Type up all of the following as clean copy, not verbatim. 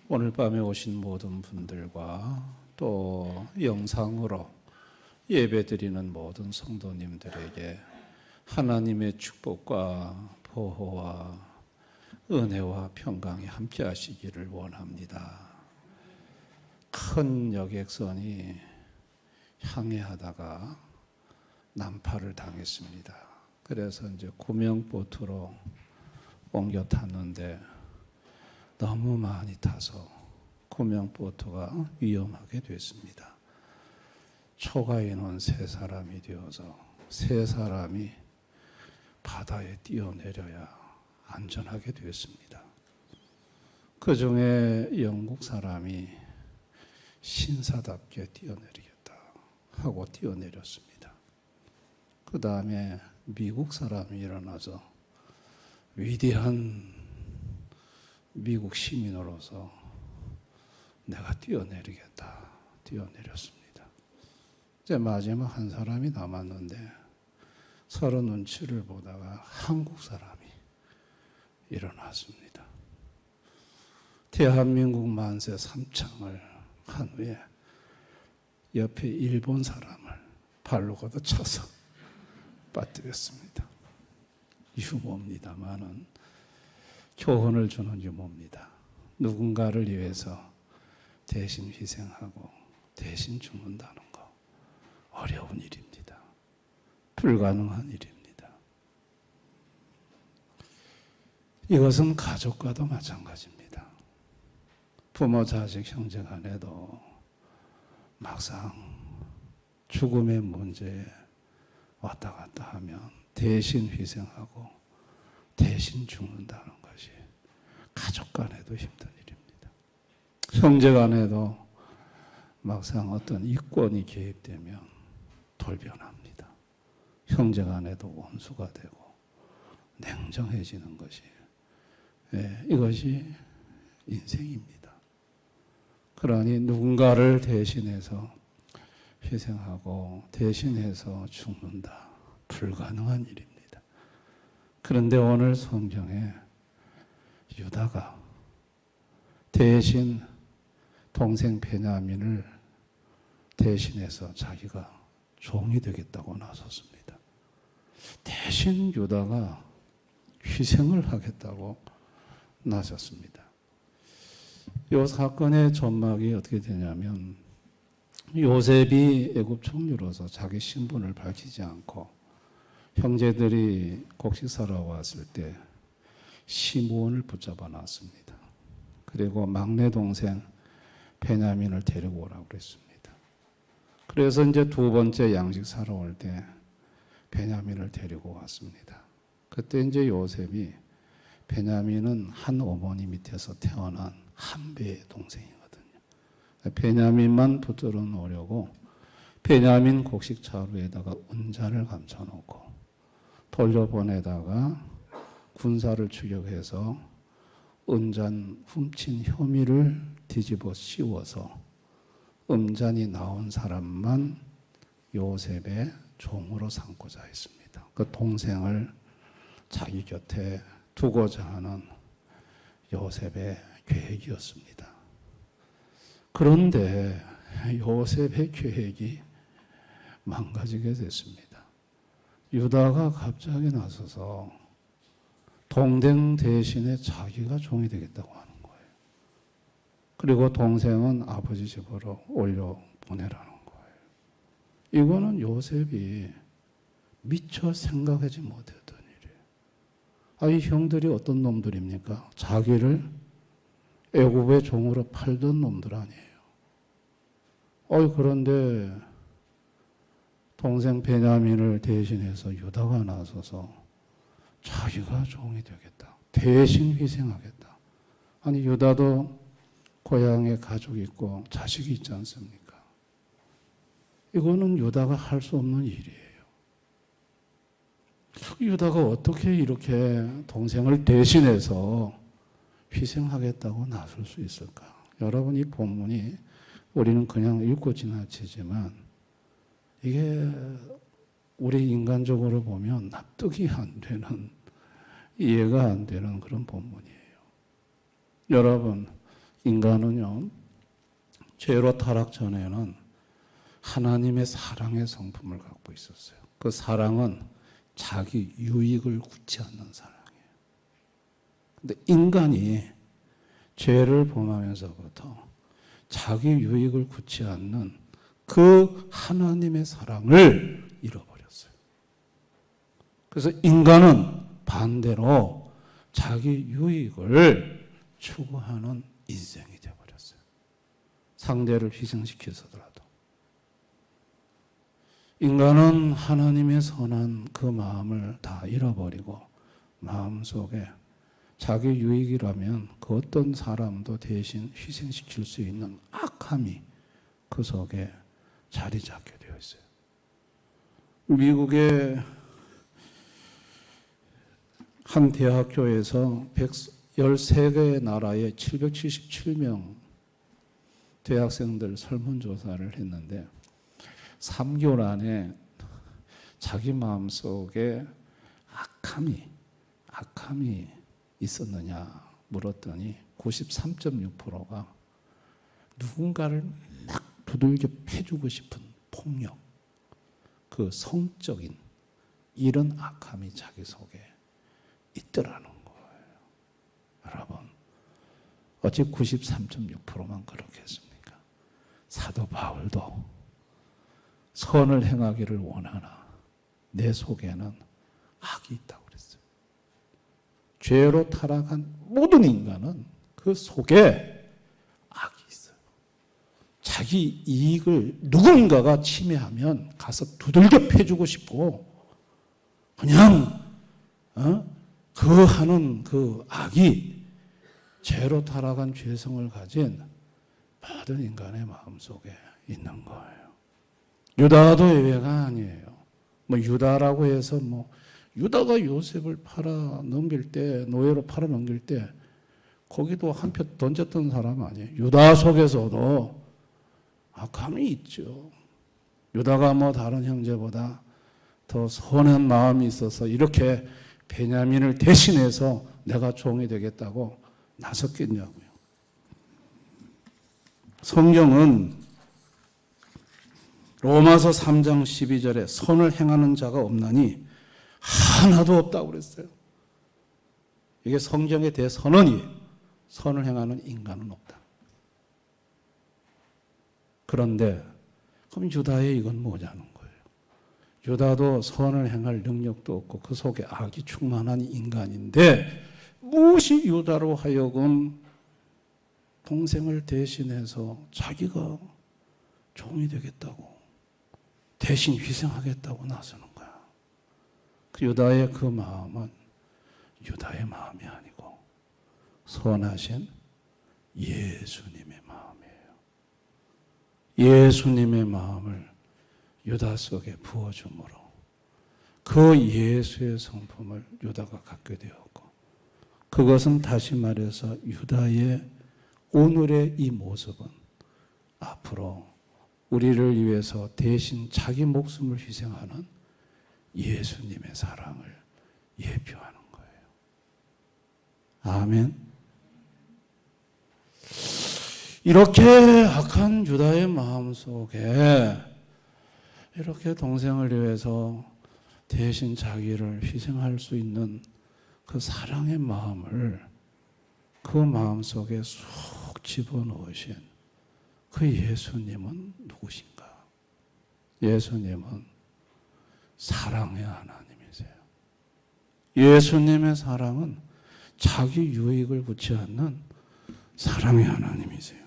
오늘 밤에 오신 모든 분들과 또 영상으로 예배드리는 모든 성도님들에게 하나님의 축복과 보호와 은혜와 평강이 함께 하시기를 원합니다. 큰 여객선이 항해하다가 난파를 당했습니다. 그래서 이제 구명보트로 옮겨 탔는데 너무 많이 타서 구명보트가 위험하게 됐습니다. 초과 인원 3사람이 되어서 3사람이 바다에 뛰어내려야 안전하게 됐습니다. 그 중에 영국 사람이 신사답게 뛰어내리겠다 하고 뛰어내렸습니다. 그 다음에 미국 사람이 일어나서 위대한 미국 시민으로서 내가 뛰어내리겠다 뛰어내렸습니다. 이제 마지막 한 사람이 남았는데 서로 눈치를 보다가 한국 사람이 일어났습니다. 대한민국 만세 삼창을 한 후에 옆에 일본 사람을 발로 걷어차서 빠뜨렸습니다. 유머입니다만은 교훈을 주는 유머입니다. 누군가를 위해서 대신 희생하고 대신 죽는다는 거 어려운 일입니다. 불가능한 일입니다. 이것은 가족과도 마찬가지입니다. 부모, 자식, 형제 간에도 막상 죽음의 문제에 왔다 갔다 하면 대신 희생하고 대신 죽는다는 것이 가족 간에도 힘든 일입니다. 형제 간에도 막상 어떤 이권이 개입되면 돌변합니다. 형제 간에도 원수가 되고 냉정해지는 것이 이것이 인생입니다. 그러니 누군가를 대신해서 희생하고 대신해서 죽는다. 불가능한 일입니다. 그런데 오늘 성경에 유다가 대신 동생 베냐민을 대신해서 자기가 종이 되겠다고 나섰습니다. 대신 유다가 희생을 하겠다고 나섰습니다. 이 사건의 전막이 어떻게 되냐면 요셉이 애굽 총리로서 자기 신분을 밝히지 않고 형제들이 곡식사러 왔을 때 시므온을 붙잡아 놨습니다. 그리고 막내 동생 베냐민을 데리고 오라고 그랬습니다. 그래서 이제 두 번째 양식 사러 올 때 베냐민을 데리고 왔습니다. 그때 이제 요셉이 베냐민은 한 어머니 밑에서 태어난 한배의 동생이거든요. 베냐민만 붙들어 놓으려고 베냐민 곡식 자루에다가 은잔을 감춰놓고 돌려보내다가 군사를 추격해서 은잔 훔친 혐의를 뒤집어 씌워서 은잔이 나온 사람만 요셉의 종으로 삼고자 했습니다. 그 동생을 자기 곁에 두고자 하는 요셉의 계획이었습니다. 그런데 요셉의 계획이 망가지게 됐습니다. 유다가 갑자기 나서서 동생 대신에 자기가 종이 되겠다고 하는 거예요. 그리고 동생은 아버지 집으로 올려 보내라는 거예요. 이거는 요셉이 미처 생각하지 못했던 일이에요. 이 형들이 어떤 놈들입니까? 자기를 애굽의 종으로 팔던 놈들 아니에요. 그런데 동생 베냐민을 대신해서 유다가 나서서 자기가 종이 되겠다. 대신 희생하겠다. 아니 유다도 고향에 가족이 있고 자식이 있지 않습니까? 이거는 유다가 할 수 없는 일이에요. 유다가 어떻게 이렇게 동생을 대신해서 희생하겠다고 나설 수 있을까? 여러분 이 본문이 우리는 그냥 읽고 지나치지만 이게 우리 인간적으로 보면 납득이 안 되는, 이해가 안 되는 그런 본문이에요. 여러분, 인간은요, 죄로 타락 전에는 하나님의 사랑의 성품을 갖고 있었어요. 그 사랑은 자기 유익을 굳지 않는 사랑이에요. 근데 인간이 죄를 범하면서부터 자기 유익을 굳지 않는 그 하나님의 사랑을 잃어버렸어요. 그래서 인간은 반대로 자기 유익을 추구하는 인생이 되어버렸어요. 상대를 희생시켜서더라도. 인간은 하나님의 선한 그 마음을 다 잃어버리고 마음속에 자기 유익이라면 그 어떤 사람도 대신 희생시킬 수 있는 악함이 그 속에 자리 잡게 되어 있어요. 미국의 한 대학교에서 113개의 나라의 777명 대학생들 설문조사를 했는데 3개월 안에 자기 마음속에 악함이 있었느냐 물었더니 93.6%가 누군가를 막 두들겨 패주고 싶은 폭력, 그 성적인 이런 악함이 자기 속에 있더라는 거예요. 여러분, 어찌 93.6%만 그렇게 했습니까? 사도 바울도 선을 행하기를 원하나 내 속에는 악이 있다고 그랬어요. 죄로 타락한 모든 인간은 그 속에 악이 있어요. 자기 이익을 누군가가 침해하면 가서 두들겨 패주고 싶고 그냥 그 하는 그 악이 죄로 타락한 죄성을 가진 모든 인간의 마음속에 있는 거예요. 유다도 예외가 아니에요. 유다라고 해서 유다가 요셉을 팔아 넘길 때, 노예로 팔아 넘길 때 거기도 한 표 던졌던 사람 아니에요. 유다 속에서도 악함이 있죠. 유다가 다른 형제보다 더 선한 마음이 있어서 이렇게 베냐민을 대신해서 내가 종이 되겠다고 나섰겠냐고요. 성경은 로마서 3장 12절에 선을 행하는 자가 없나니 하나도 없다고 그랬어요. 이게 성경의 대선언이에요. 선을 행하는 인간은 없다. 그런데 그럼 유다의 이건 뭐냐는 거예요. 유다도 선을 행할 능력도 없고 그 속에 악이 충만한 인간인데 무엇이 유다로 하여금 동생을 대신해서 자기가 종이 되겠다고 대신 희생하겠다고 나서는 거야. 그 유다의 그 마음은 유다의 마음이 아니고 선하신 예수님의 마음이에요. 예수님의 마음을 유다 속에 부어줌으로 그 예수의 성품을 유다가 갖게 되었고 그것은 다시 말해서 유다의 오늘의 이 모습은 앞으로 우리를 위해서 대신 자기 목숨을 희생하는 예수님의 사랑을 예표하는 거예요. 아멘. 이렇게 악한 유다의 마음속에 이렇게 동생을 위해서 대신 자기를 희생할 수 있는 그 사랑의 마음을 그 마음속에 쏙 집어넣으신 그 예수님은 누구신가? 예수님은 사랑의 하나님이세요. 예수님의 사랑은 자기 유익을 굳지 않는 사랑의 하나님이세요.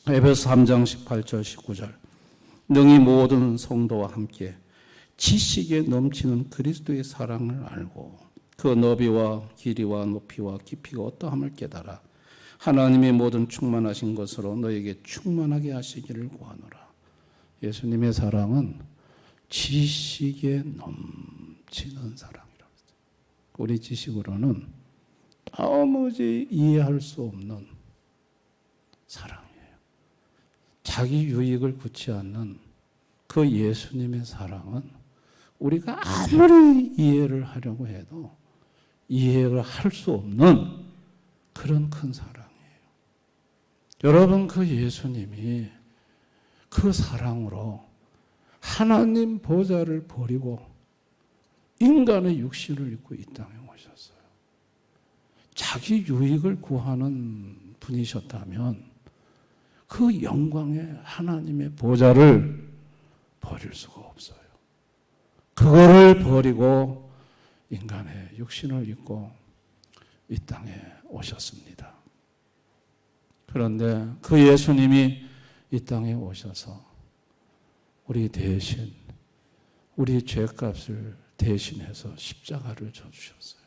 에베소 3장 18절 19절 능히 모든 성도와 함께 지식에 넘치는 그리스도의 사랑을 알고 그 너비와 길이와 높이와 깊이가 어떠함을 깨달아 하나님의 모든 충만하신 것으로 너에게 충만하게 하시기를 구하노라. 예수님의 사랑은 지식에 넘치는 사랑이라고 했어요. 우리 지식으로는 도무지 이해할 수 없는 사랑이에요. 자기 유익을 굳지 않는 그 그 예수님의 사랑은 우리가 아무리 이해를 하려고 해도 이해를 할 수 없는 그런 큰 사랑이에요. 여러분, 그 예수님이 그 사랑으로 하나님 보좌를 버리고 인간의 육신을 입고 이 땅에 오셨어요. 자기 유익을 구하는 분이셨다면 그 영광의 하나님의 보좌를 버릴 수가 없어요. 그거를 버리고 인간의 육신을 입고 이 땅에 오셨습니다. 그런데 그 예수님이 이 땅에 오셔서 우리 대신, 우리 죄값을 대신해서 십자가를 져주셨어요.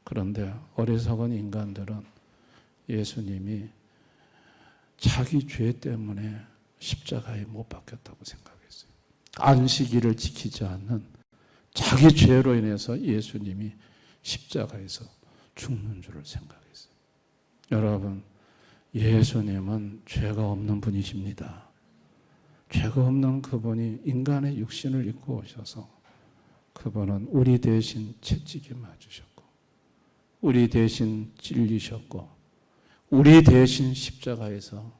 그런데 어리석은 인간들은 예수님이 자기 죄 때문에 십자가에 못 박혔다고 생각했어요. 안식일을 지키지 않는 자기 죄로 인해서 예수님이 십자가에서 죽는 줄을 생각했어요. 여러분, 예수님은 죄가 없는 분이십니다. 죄가 없는 그분이 인간의 육신을 입고 오셔서 그분은 우리 대신 채찍에 맞으셨고 우리 대신 찔리셨고 우리 대신 십자가에서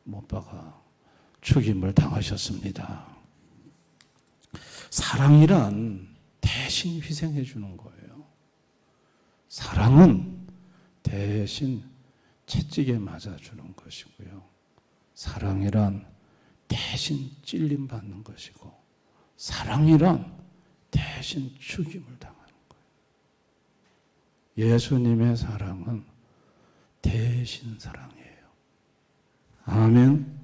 못 박아 죽임을 당하셨습니다. 사랑이란 대신 희생해 주는 거예요. 사랑은 대신 채찍에 맞아주는 것이고요. 사랑이란 대신 찔림 받는 것이고 사랑이란 대신 죽임을 당하는 거예요. 예수님의 사랑은 대신 사랑이에요. 아멘.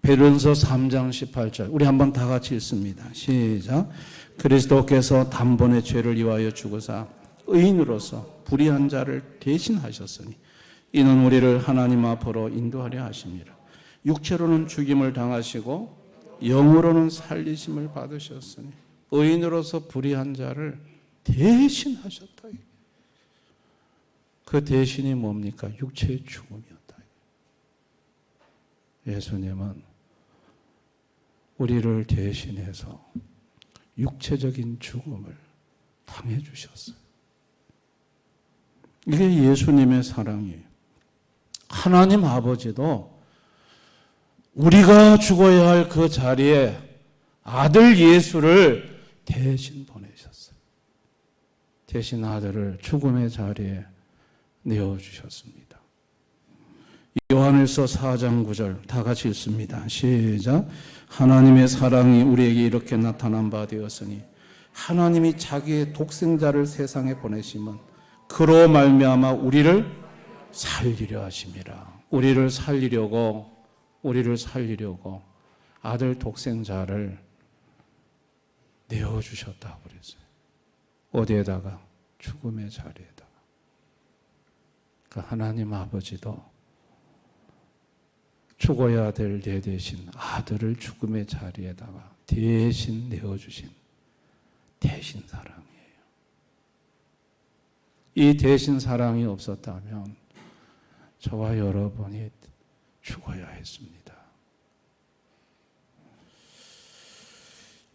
베드로전서 3장 18절 우리 한번 다 같이 읽습니다. 시작. 그리스도께서 단번에 죄를 위하여 죽으사 의인으로서 불의한 자를 대신하셨으니 이는 우리를 하나님 앞으로 인도하려 하심이라. 육체로는 죽임을 당하시고 영으로는 살리심을 받으셨으니 의인으로서 불의한 자를 대신하셨다. 그 대신이 뭡니까? 육체의 죽음이었다. 예수님은 우리를 대신해서 육체적인 죽음을 당해 주셨어요. 이게 예수님의 사랑이에요. 하나님 아버지도 우리가 죽어야 할 그 자리에 아들 예수를 대신 보내셨어요. 대신 아들을 죽음의 자리에 내어주셨습니다. 요한일서 4장 9절 다 같이 읽습니다. 시작. 하나님의 사랑이 우리에게 이렇게 나타난 바 되었으니 하나님이 자기의 독생자를 세상에 보내심은 그로 말미암아 우리를 살리려 하심이라. 우리를 살리려고 아들 독생자를 내어주셨다고 그랬어요. 어디에다가? 죽음의 자리에다가. 그 하나님 아버지도 죽어야 될 내 대신 아들을 죽음의 자리에다가 대신 내어주신 대신 사랑이에요. 이 대신 사랑이 없었다면 저와 여러분이 죽어야 했습니다.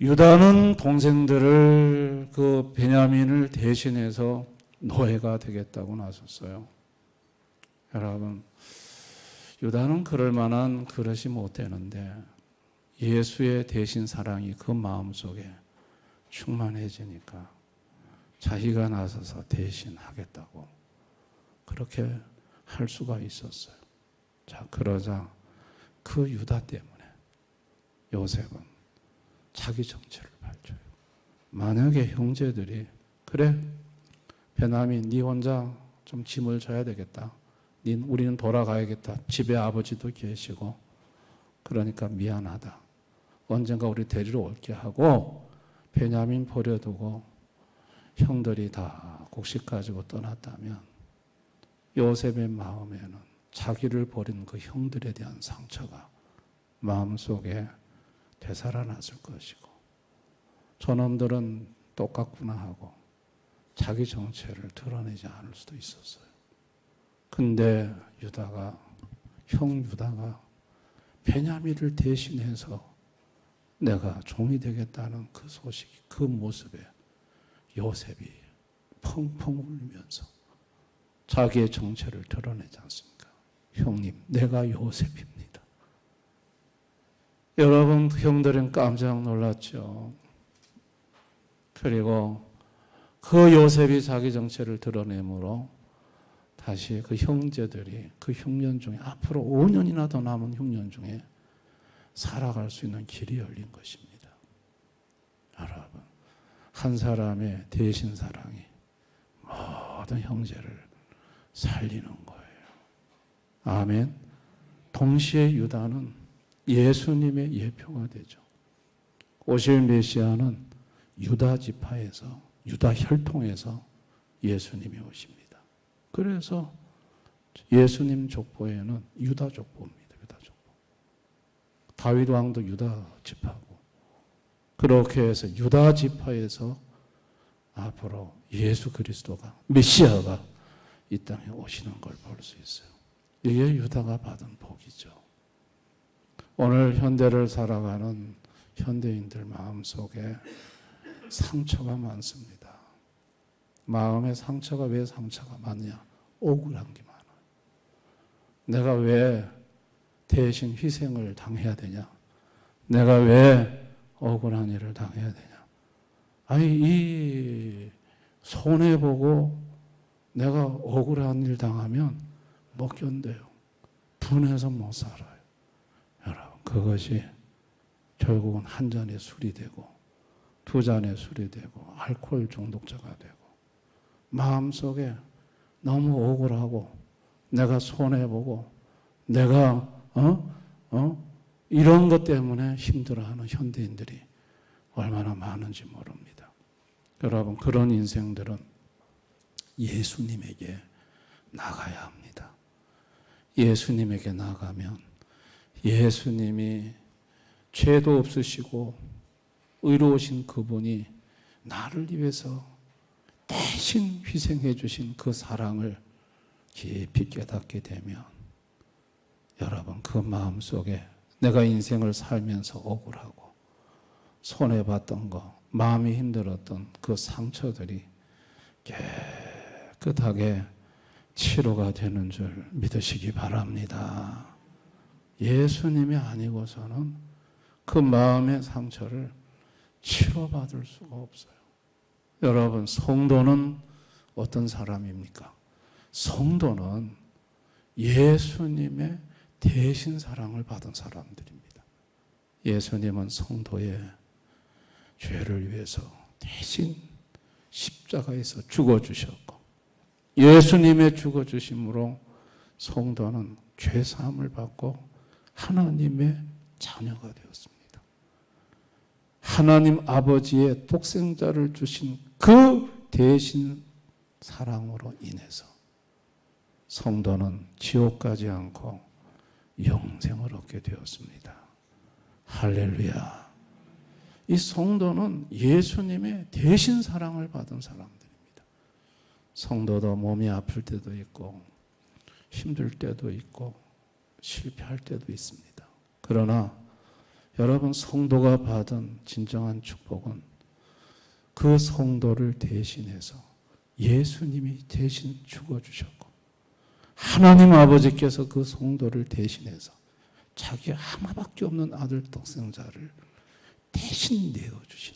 유다는 동생들을 그 베냐민을 대신해서 노예가 되겠다고 나섰어요. 여러분, 유다는 그럴 만한 그릇이 못 되는데 예수의 대신 사랑이 그 마음속에 충만해지니까 자기가 나서서 대신하겠다고 그렇게 할 수가 있었어요. 자, 그러자 그 유다 때문에 요셉은 자기 정체를 밝혀요. 만약에 형제들이 그래 베냐민 네 혼자 좀 짐을 져야 되겠다. 우리는 돌아가야겠다. 집에 아버지도 계시고 그러니까 미안하다. 언젠가 우리 데리러 올게 하고 베냐민 버려두고 형들이 다 곡식 가지고 떠났다면 요셉의 마음에는 자기를 버린 그 형들에 대한 상처가 마음속에 되살아났을 것이고 저놈들은 똑같구나 하고 자기 정체를 드러내지 않을 수도 있었어요. 근데 형 유다가 베냐민을 대신해서 내가 종이 되겠다는 그 소식이, 그 모습에 요셉이 펑펑 울면서 자기의 정체를 드러내지 않습니까? 형님, 내가 요셉입니다. 여러분, 형들은 깜짝 놀랐죠. 그리고 그 요셉이 자기 정체를 드러내므로 다시 그 형제들이 그 흉년 중에, 앞으로 5년이나 더 남은 흉년 중에 살아갈 수 있는 길이 열린 것입니다. 여러분, 한 사람의 대신 사랑이 모든 형제를 살리는 거예요. 아멘. 동시에 유다는 예수님의 예표가 되죠. 오실 메시아는 유다 지파에서, 유다 혈통에서 예수님이 오십니다. 그래서 예수님 족보에는 유다 족보입니다. 유다 족보. 다윗 왕도 유다 지파고, 그렇게 해서 유다 지파에서 앞으로 예수 그리스도가, 메시아가 이 땅에 오시는 걸 볼 수 있어요. 이게 유다가 받은 복이죠. 오늘 현대를 살아가는 현대인들 마음속에 상처가 많습니다. 마음의 상처가 왜 상처가 많냐? 억울한 게 많아요. 내가 왜 대신 희생을 당해야 되냐? 내가 왜 억울한 일을 당해야 되냐? 아니, 이 손해보고 내가 억울한 일 당하면 못 견뎌요. 분해서 못 살아요. 여러분, 그것이 결국은 한 잔의 술이 되고, 두 잔의 술이 되고, 알코올 중독자가 되고, 마음속에 너무 억울하고, 내가 손해보고, 내가 이런 것 때문에 힘들어하는 현대인들이 얼마나 많은지 모릅니다. 여러분, 그런 인생들은 예수님에게 나가야 합니다. 예수님에게 나가면 예수님이 죄도 없으시고 의로우신 그분이 나를 위해서 대신 희생해 주신 그 사랑을 깊이 깨닫게 되면, 여러분, 그 마음속에 내가 인생을 살면서 억울하고 손해봤던 거, 마음이 힘들었던 그 상처들이 깨끗하게 치료가 되는 줄 믿으시기 바랍니다. 예수님이 아니고서는 그 마음의 상처를 치료받을 수가 없어요. 여러분, 성도는 어떤 사람입니까? 성도는 예수님의 대신 사랑을 받은 사람들입니다. 예수님은 성도의 죄를 위해서 대신 십자가에서 죽어주셨고, 예수님의 죽어주심으로 성도는 죄사함을 받고 하나님의 자녀가 되었습니다. 하나님 아버지의 독생자를 주신 그 대신 사랑으로 인해서 성도는 지옥 가지 않고 영생을 얻게 되었습니다. 할렐루야. 이 성도는 예수님의 대신 사랑을 받은 사람들입니다. 성도도 몸이 아플 때도 있고 힘들 때도 있고 실패할 때도 있습니다. 그러나 여러분, 성도가 받은 진정한 축복은 그 성도를 대신해서 예수님이 대신 죽어주셨고, 하나님 아버지께서 그 성도를 대신해서 자기 하나밖에 없는 아들 독생자를 대신 내어주신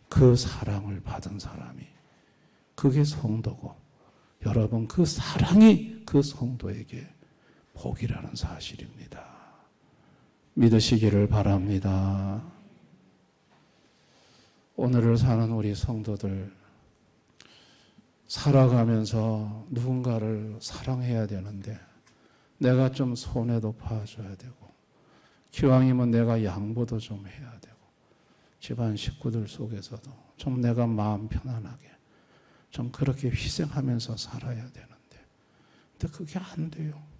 그 사랑을 받은 사람이, 그게 성도고, 여러분, 그 사랑이 그 성도에게 복이라는 사실입니다. 믿으시기를 바랍니다. 오늘을 사는 우리 성도들, 살아가면서 누군가를 사랑해야 되는데 내가 좀 손해도 봐줘야 되고, 기왕이면 내가 양보도 좀 해야 되고, 집안 식구들 속에서도 좀 내가 마음 편안하게 좀 그렇게 희생하면서 살아야 되는데, 근데 그게 안 돼요.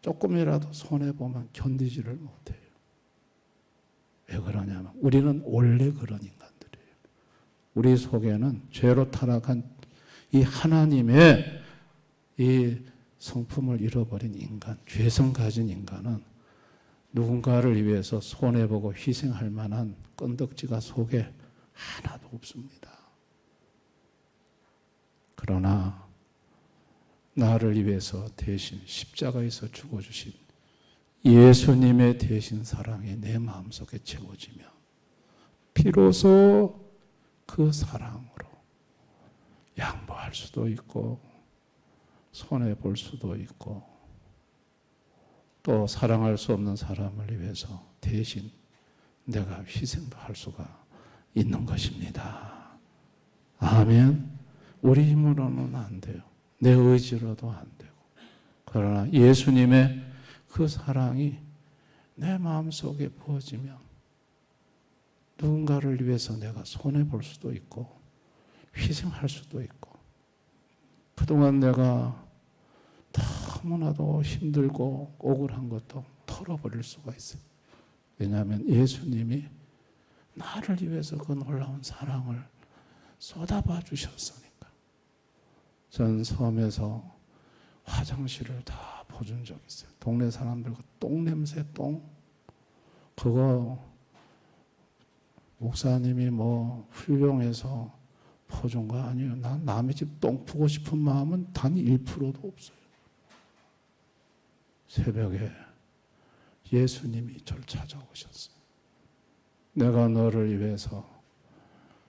조금이라도 손해보면 견디지를 못해요. 왜 그러냐면 우리는 원래 그런 인간들이에요. 우리 속에는 죄로 타락한 이 하나님의 이 성품을 잃어버린 인간, 죄성 가진 인간은 누군가를 위해서 손해보고 희생할 만한 건덕지가 속에 하나도 없습니다. 그러나 나를 위해서 대신 십자가에서 죽어주신 예수님의 대신 사랑이 내 마음속에 채워지면 비로소 그 사랑으로 양보할 수도 있고 손해볼 수도 있고 또 사랑할 수 없는 사람을 위해서 대신 내가 희생도 할 수가 있는 것입니다. 아멘. 우리 힘으로는 안 돼요. 내 의지로도 안 되고. 그러나 예수님의 그 사랑이 내 마음속에 부어지면 누군가를 위해서 내가 손해볼 수도 있고 희생할 수도 있고 그동안 내가 너무나도 힘들고 억울한 것도 털어버릴 수가 있어요. 왜냐하면 예수님이 나를 위해서 그 놀라운 사랑을 쏟아봐 주셨으니까. 전 섬에서 화장실을 다 보준 적 있어요. 동네 사람들 그 똥냄새 그거 목사님이 뭐 훌륭해서 퍼준 거 아니에요. 난 남의 집 똥 푸고 싶은 마음은 단 1%도 없어요. 새벽에 예수님이 저를 찾아오셨어요. 내가 너를 위해서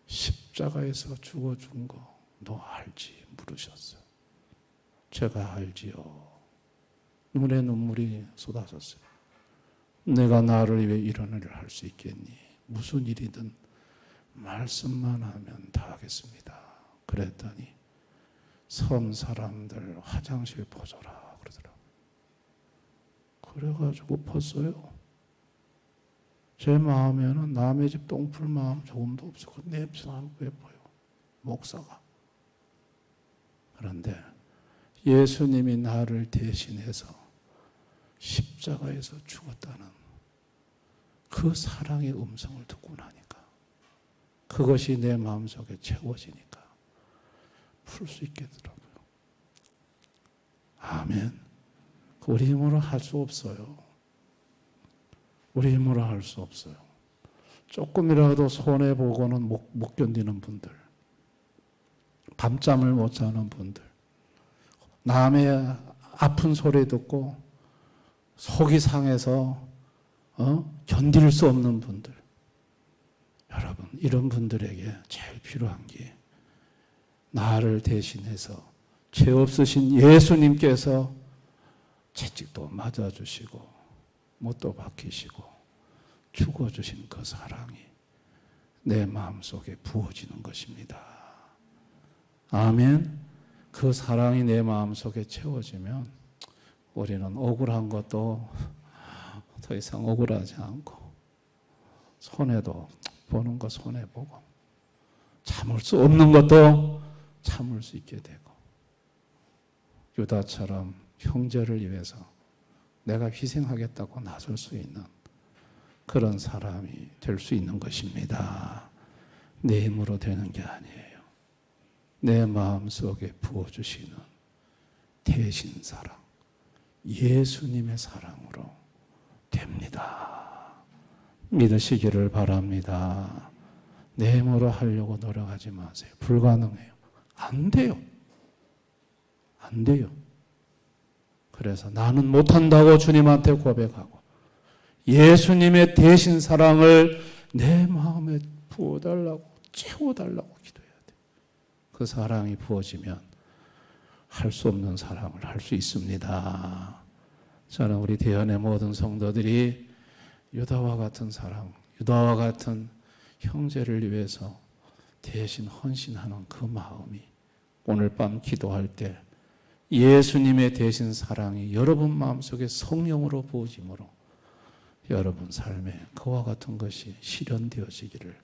십자가에서 죽어준 거 너 알지? 물으셨어요. 제가 알지요. 눈에 눈물이 쏟아졌어요. 내가 나를 위해 이런 일을 할 수 있겠니? 무슨 일이든 말씀만 하면 다 하겠습니다. 그랬더니 섬 사람들 화장실 보조라 그러더라고요. 그래가지고 벗어요. 제 마음에는 남의 집 똥풀 마음 조금도 없어요. 그 냄새나는 거 예뻐요. 목사가. 그런데 예수님이 나를 대신해서 십자가에서 죽었다는 그 사랑의 음성을 듣고 나니까 그것이 내 마음속에 채워지니까 풀 수 있게 되더라고요. 아멘. 우리 힘으로 할 수 없어요. 우리 힘으로 할 수 없어요. 조금이라도 손해보고는 못 견디는 분들, 밤잠을 못 자는 분들, 남의 아픈 소리 듣고 속이 상해서 견딜 수 없는 분들, 여러분 이런 분들에게 제일 필요한 게 나를 대신해서 죄 없으신 예수님께서 채찍도 맞아주시고 못도 박히시고 죽어주신 그 사랑이 내 마음속에 부어지는 것입니다. 아멘. 그 사랑이 내 마음속에 채워지면 우리는 억울한 것도 더 이상 억울하지 않고 손해도 보는 거 손해보고 참을 수 없는 것도 참을 수 있게 되고 유다처럼 형제를 위해서 내가 희생하겠다고 나설 수 있는 그런 사람이 될 수 있는 것입니다. 내 힘으로 되는 게 아니에요. 내 마음속에 부어주시는 대신 사랑, 예수님의 사랑으로 됩니다. 믿으시기를 바랍니다. 내 힘으로 하려고 노력하지 마세요. 불가능해요. 안 돼요. 안 돼요. 그래서 나는 못한다고 주님한테 고백하고 예수님의 대신 사랑을 내 마음에 부어달라고 채워달라고 기도해야 돼요. 그 사랑이 부어지면 할 수 없는 사랑을 할 수 있습니다. 저는 우리 대연의 모든 성도들이 유다와 같은 사랑, 유다와 같은 형제를 위해서 대신 헌신하는 그 마음이 오늘 밤 기도할 때 예수님의 대신 사랑이 여러분 마음속에 성령으로 부어짐으로 여러분 삶에 그와 같은 것이 실현되어지기를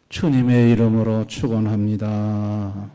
주님의 이름으로 축원합니다.